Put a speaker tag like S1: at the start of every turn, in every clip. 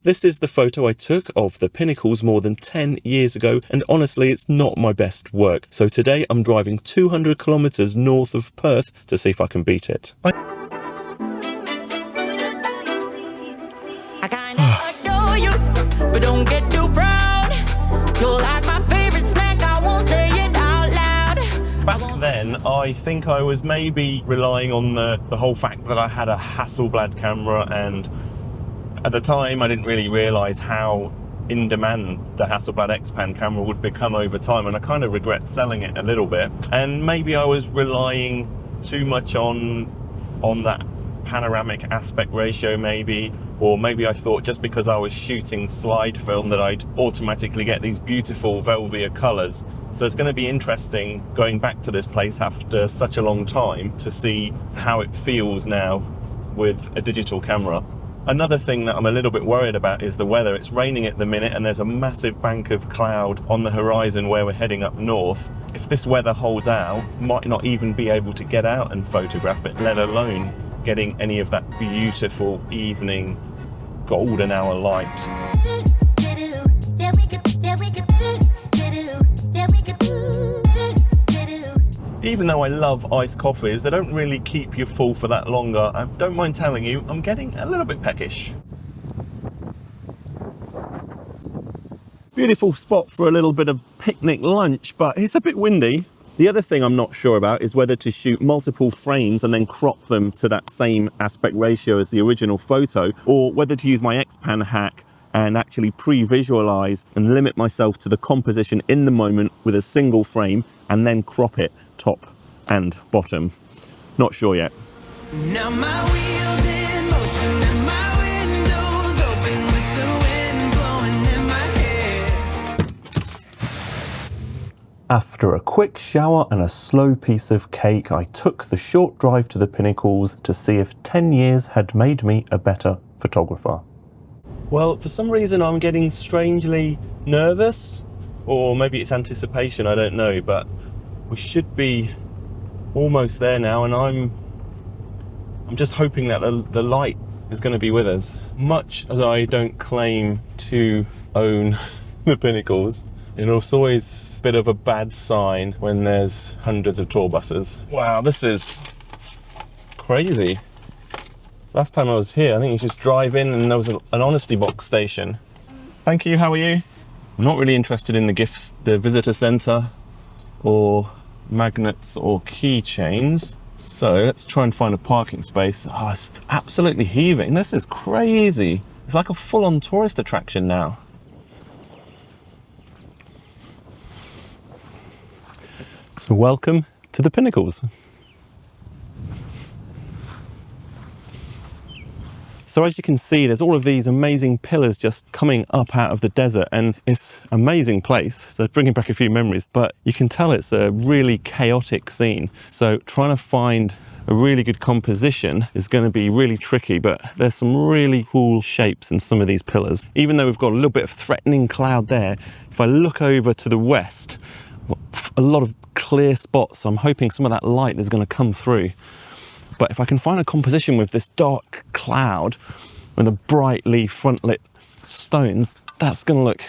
S1: This is the photo I took of the Pinnacles more than 10 years ago, and honestly it's not my best work. So today I'm driving 200 kilometers north of Perth to see if I can beat it.
S2: I kinda adore you, but don't get too proud. You're like my favorite snack, I won't say it out loud.
S1: Back then, I think I was maybe relying on the whole fact that I had a Hasselblad camera, and at the time I didn't really realise how in demand the Hasselblad XPan camera would become over time, and I kind of regret selling it a little bit. And maybe I was relying too much on that panoramic aspect ratio maybe, or maybe I thought just because I was shooting slide film that I'd automatically get these beautiful Velvia colours. So it's going to be interesting going back to this place after such a long time to see how it feels now with a digital camera. Another thing that I'm a little bit worried about is the weather. It's raining at the minute and there's a massive bank of cloud on the horizon where we're heading up north. If this weather holds out, might not even be able to get out and photograph it, let alone getting any of that beautiful evening golden hour light. Even though I love iced coffees, they don't really keep you full for that longer. I don't mind telling you, I'm getting a little bit peckish. Beautiful spot for a little bit of picnic lunch, but it's a bit windy. The other thing I'm not sure about is whether to shoot multiple frames and then crop them to that same aspect ratio as the original photo, or whether to use my XPan hack and actually pre-visualize and limit myself to the composition in the moment with a single frame and then crop it top and bottom. Not sure yet.
S2: Now my wheels in motion and my windows open with the wind blowing in my hair.
S1: After a quick shower and a slow piece of cake, I took the short drive to the Pinnacles to see if 10 years had made me a better photographer. Well, for some reason I'm getting strangely nervous, or maybe it's anticipation, I don't know, but we should be almost there now, and I'm just hoping that the light is going to be with us. Much as I don't claim to own the Pinnacles, it's always a bit of a bad sign when there's hundreds of tour buses. Wow, this is crazy. Last time I was here, I think you just drive in and there was an honesty box station. Thank you, how are you? I'm not really interested in the gifts, the visitor centre, or magnets or keychains. So let's try and find a parking space. Oh, it's absolutely heaving. This is crazy. It's like a full-on tourist attraction now. So welcome to the Pinnacles. So as you can see, there's all of these amazing pillars just coming up out of the desert, and it's an amazing place. So bringing back a few memories, but you can tell it's a really chaotic scene. So trying to find a really good composition is going to be really tricky, but there's some really cool shapes in some of these pillars. Even though we've got a little bit of threatening cloud there, if I look over to the west, a lot of clear spots. So I'm hoping some of that light is going to come through. But if I can find a composition with this dark cloud with the brightly front lit stones, that's going to look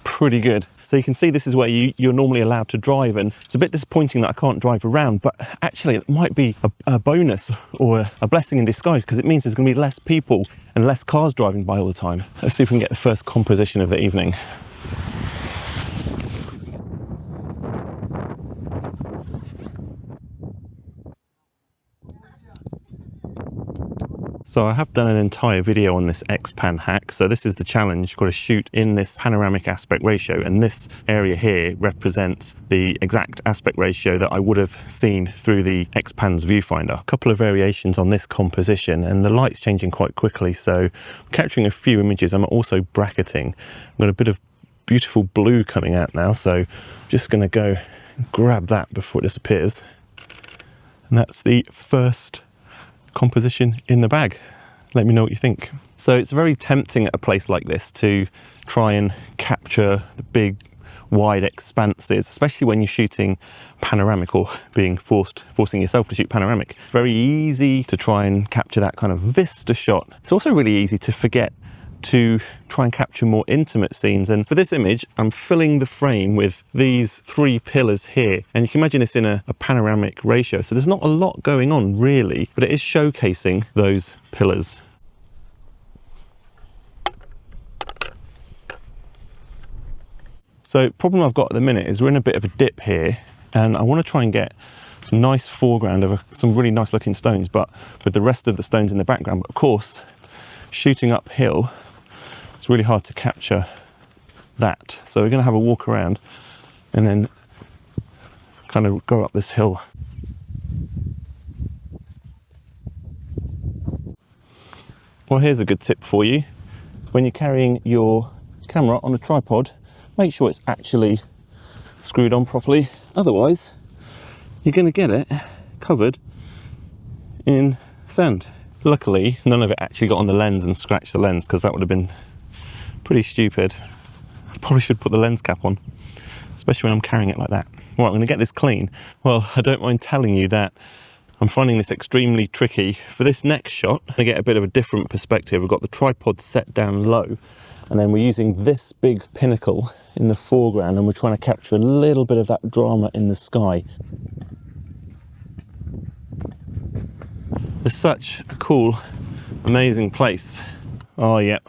S1: pretty good. So you can see this is where you're normally allowed to drive, and it's a bit disappointing that I can't drive around, but actually it might be a bonus or a blessing in disguise, because it means there's going to be less people and less cars driving by all the time. Let's see if we can get the first composition of the evening. So I have done an entire video on this XPan hack. So this is the challenge. You've got to shoot in this panoramic aspect ratio, and this area here represents the exact aspect ratio that I would have seen through the XPan's viewfinder. A couple of variations on this composition, and the light's changing quite quickly, so I'm capturing a few images. I'm also bracketing. I've got a bit of beautiful blue coming out now, so I'm just going to go grab that before it disappears. And that's the first composition in the bag. Let me know what you think. So it's very tempting at a place like this to try and capture the big wide expanses, especially when you're shooting panoramic or forcing yourself to shoot panoramic. It's very easy to try and capture that kind of vista shot. It's also really easy to forget to try and capture more intimate scenes. And for this image, I'm filling the frame with these 3 pillars here. And you can imagine this in a panoramic ratio. So there's not a lot going on really, but it is showcasing those pillars. So problem I've got at the minute is we're in a bit of a dip here, and I want to try and get some nice foreground of some really nice looking stones, but with the rest of the stones in the background. But of course, shooting uphill, it's really hard to capture that. So we're going to have a walk around and then kind of go up this hill. Well, here's a good tip for you. When you're carrying your camera on a tripod, make sure it's actually screwed on properly. Otherwise, you're going to get it covered in sand. Luckily, none of it actually got on the lens and scratched the lens, because that would have been pretty stupid. I probably should put the lens cap on, especially when I'm carrying it like that. Right, I'm going to get this clean. Well, I don't mind telling you that I'm finding this extremely tricky. For this next shot, I get a bit of a different perspective. We've got the tripod set down low, and then we're using this big pinnacle in the foreground, and we're trying to capture a little bit of that drama in the sky. It's such a cool, amazing place. Oh, yep.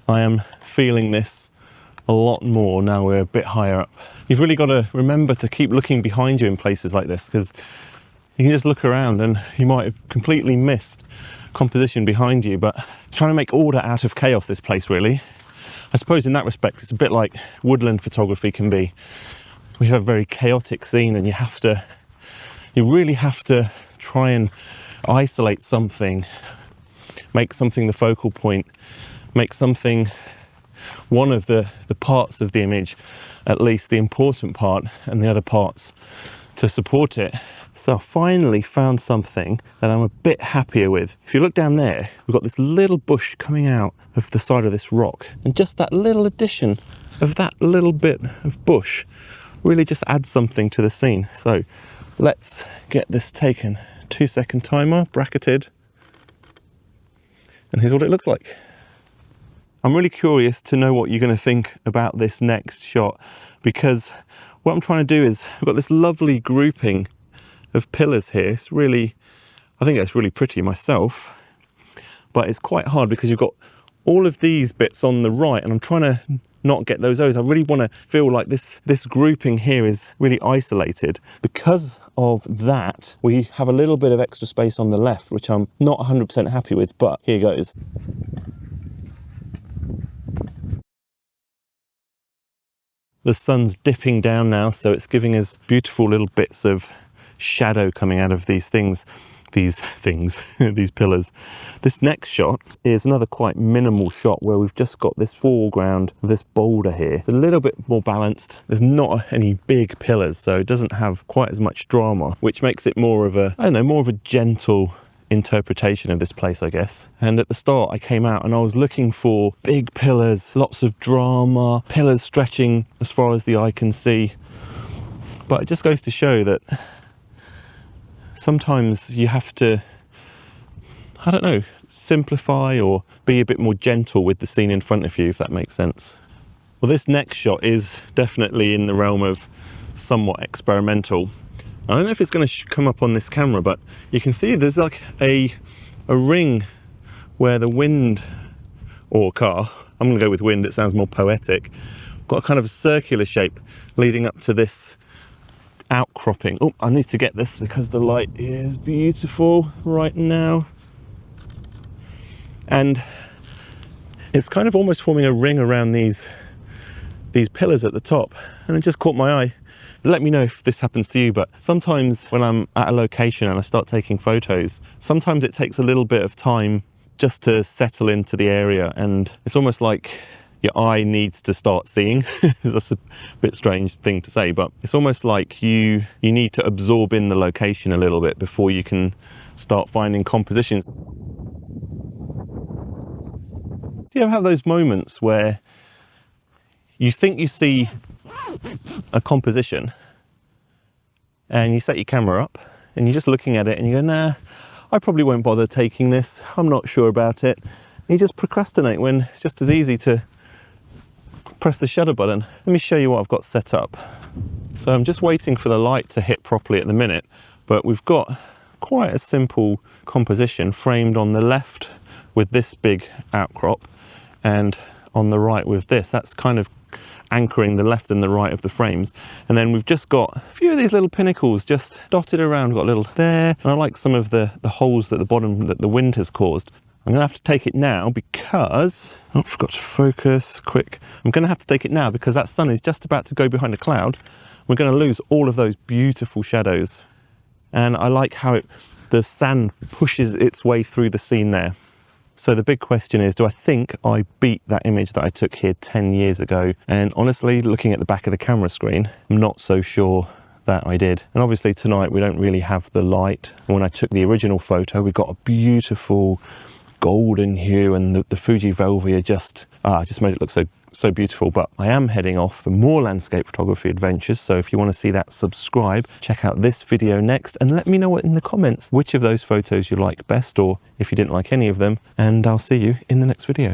S1: I am feeling this a lot more now we're a bit higher up. You've really got to remember to keep looking behind you in places like this, because you can just look around and you might have completely missed composition behind you. But trying to make order out of chaos, this place, really. I suppose in that respect, it's a bit like woodland photography can be. We have a very chaotic scene, and you really have to try and isolate something, make something the focal point, make something one of the parts of the image, at least the important part, and the other parts to support it. So I finally found something that I'm a bit happier with. If you look down there, we've got this little bush coming out of the side of this rock, and just that little addition of that little bit of bush really just adds something to the scene. So let's get this taken. 2-second timer, bracketed, and here's what it looks like. I'm really curious to know what you're going to think about this next shot, because what I'm trying to do is, we've got this lovely grouping of pillars here. It's really, I think it's really pretty myself, but it's quite hard because you've got all of these bits on the right, and I'm trying to not get those O's. I really want to feel like this grouping here is really isolated. Because of that, we have a little bit of extra space on the left, which I'm not 100% happy with, but here goes. The sun's dipping down now, so it's giving us beautiful little bits of shadow coming out of these things, these pillars. This next shot is another quite minimal shot where we've just got this foreground of this boulder here. It's a little bit more balanced. There's not any big pillars, so it doesn't have quite as much drama, which makes it more of a, I don't know, more of a gentle interpretation of this place, I guess. And at the start I came out and I was looking for big pillars, lots of drama, pillars stretching as far as the eye can see. But it just goes to show that sometimes you have to, I don't know, simplify or be a bit more gentle with the scene in front of you, if that makes sense. Well, this next shot is definitely in the realm of somewhat experimental. I don't know if it's going to come up on this camera, but you can see there's like a ring where the wind, or car, I'm going to go with wind, it sounds more poetic, got a kind of a circular shape leading up to this outcropping. Oh, I need to get this because the light is beautiful right now. And it's kind of almost forming a ring around these pillars at the top, and it just caught my eye. Let me know if this happens to you, but sometimes when I'm at a location and I start taking photos, sometimes it takes a little bit of time just to settle into the area, and it's almost like your eye needs to start seeing. That's a bit strange thing to say, but it's almost like you need to absorb in the location a little bit before you can start finding compositions. Do you ever have those moments where you think you see a composition and you set your camera up and you're just looking at it and you go, nah, I probably won't bother taking this, I'm not sure about it. You just procrastinate when it's just as easy to press the shutter button. Let me show you what I've got set up. So I'm just waiting for the light to hit properly at the minute, but we've got quite a simple composition framed on the left with this big outcrop and on the right with this. That's kind of anchoring the left and the right of the frames. And then we've just got a few of these little pinnacles just dotted around. We've got a little there, and I like some of the holes at the bottom that the wind has caused. I'm gonna have to take it now because, oh, forgot to focus, quick. I'm gonna have to take it now because that sun is just about to go behind a cloud. We're gonna lose all of those beautiful shadows. And I like how the sand pushes its way through the scene there. So the big question is, do I think I beat that image that I took here 10 years ago? And honestly, looking at the back of the camera screen, I'm not so sure that I did. And obviously tonight we don't really have the light. And when I took the original photo, we got a beautiful golden hue, and the Fuji Velvia just made it look so beautiful. But I am heading off for more landscape photography adventures, so if you want to see that, subscribe, check out this video next, and let me know in the comments which of those photos you like best, or if you didn't like any of them, and I'll see you in the next video.